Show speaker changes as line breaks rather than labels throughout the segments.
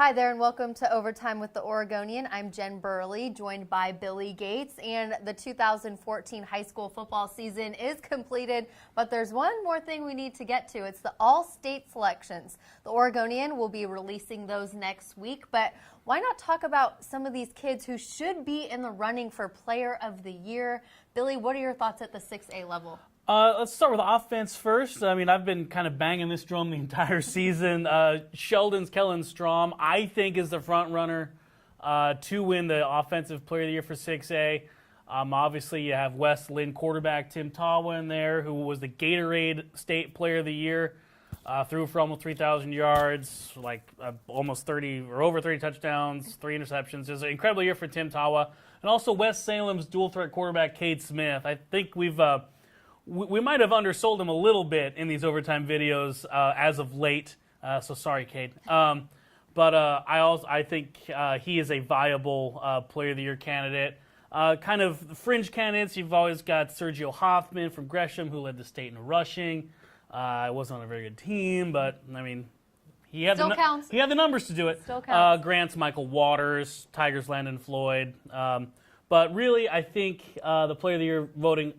Hi there and welcome to Overtime with the Oregonian. I'm Jen Burley, joined by Billy Gates, and the 2014 high school football season is completed, but there's one more thing we need to get to. It's the all-state selections. The Oregonian will be releasing those next week, but why not talk about some of these kids who should be in the running for Player of the Year? Billy, what are your thoughts at the 6A level?
Let's start with offense first. I mean, I've been kind of banging this drum the entire season. Sheldon's Kellen Strom, I think, is the front runner to win the Offensive Player of the Year for 6A. Obviously, you have West Lynn quarterback Tim Tawa in there, who was the Gatorade State Player of the Year. Threw for almost 3,000 yards, almost 30 or over 30 touchdowns, 3 interceptions. It was an incredible year for Tim Tawa. And also West Salem's dual threat quarterback Cade Smith. I think we might have undersold him a little bit in these overtime videos as of late, so sorry, Cade. But I think he is a viable Player of the Year candidate. Kind of fringe candidates, you've always got Sergio Hoffman from Gresham, who led the state in rushing. Wasn't on a very good team, but I mean, he had the numbers to do it.
Still counts.
Grant's Michael Waters, Tigers Landon Floyd. But really, I think the Player of the Year voting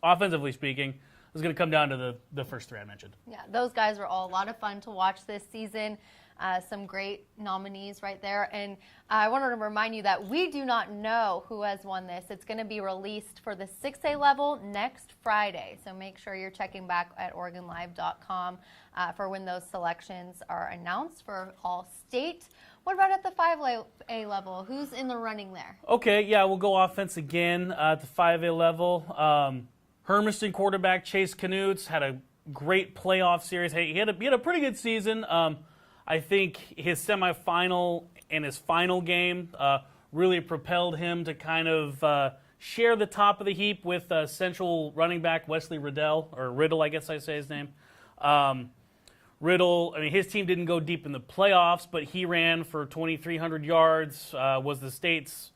offensively speaking, is going to come down to the first three I mentioned.
Yeah, those guys were all a lot of fun to watch this season. Some great nominees right there. And I wanted to remind you that we do not know who has won this. It's going to be released for the 6A level next Friday. So make sure you're checking back at OregonLive.com for when those selections are announced for all state. What about at the 5A level? Who's in the running there? Okay,
yeah, we'll go offense again at the 5A level. Hermiston quarterback Chase Knutz had a great playoff series. He had a pretty good season. I think his semifinal and his final game really propelled him to kind of share the top of the heap with Central running back Wesley Riddle, I guess I say his name. Riddle, I mean, his team didn't go deep in the playoffs, but he ran for 2,300 yards, was the state's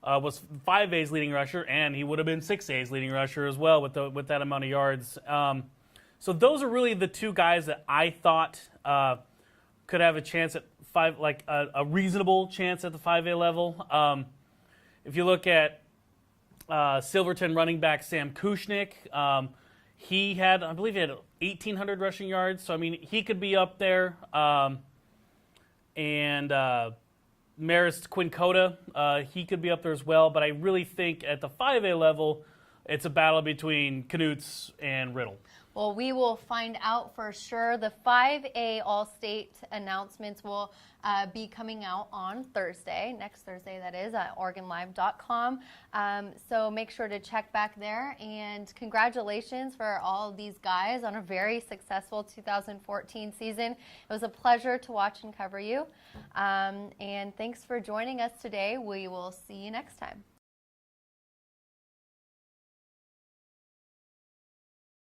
was 5A's leading rusher, and he would have been 6A's leading rusher as well with that amount of yards. So those are really the two guys that I thought could have a chance at a reasonable chance at the 5A level. If you look at Silverton running back Sam Kushnick, I believe he had 1,800 rushing yards. So I mean, he could be up there. Maris Quincota, he could be up there as well, but I really think at the 5A level, it's a battle between Knutz and Riddle.
Well, we will find out for sure. The 5A All-State announcements will be coming out on Thursday, next Thursday that is, at OregonLive.com. So make sure to check back there. And congratulations for all of these guys on a very successful 2014 season. It was a pleasure to watch and cover you. And thanks for joining us today. We will see you next time.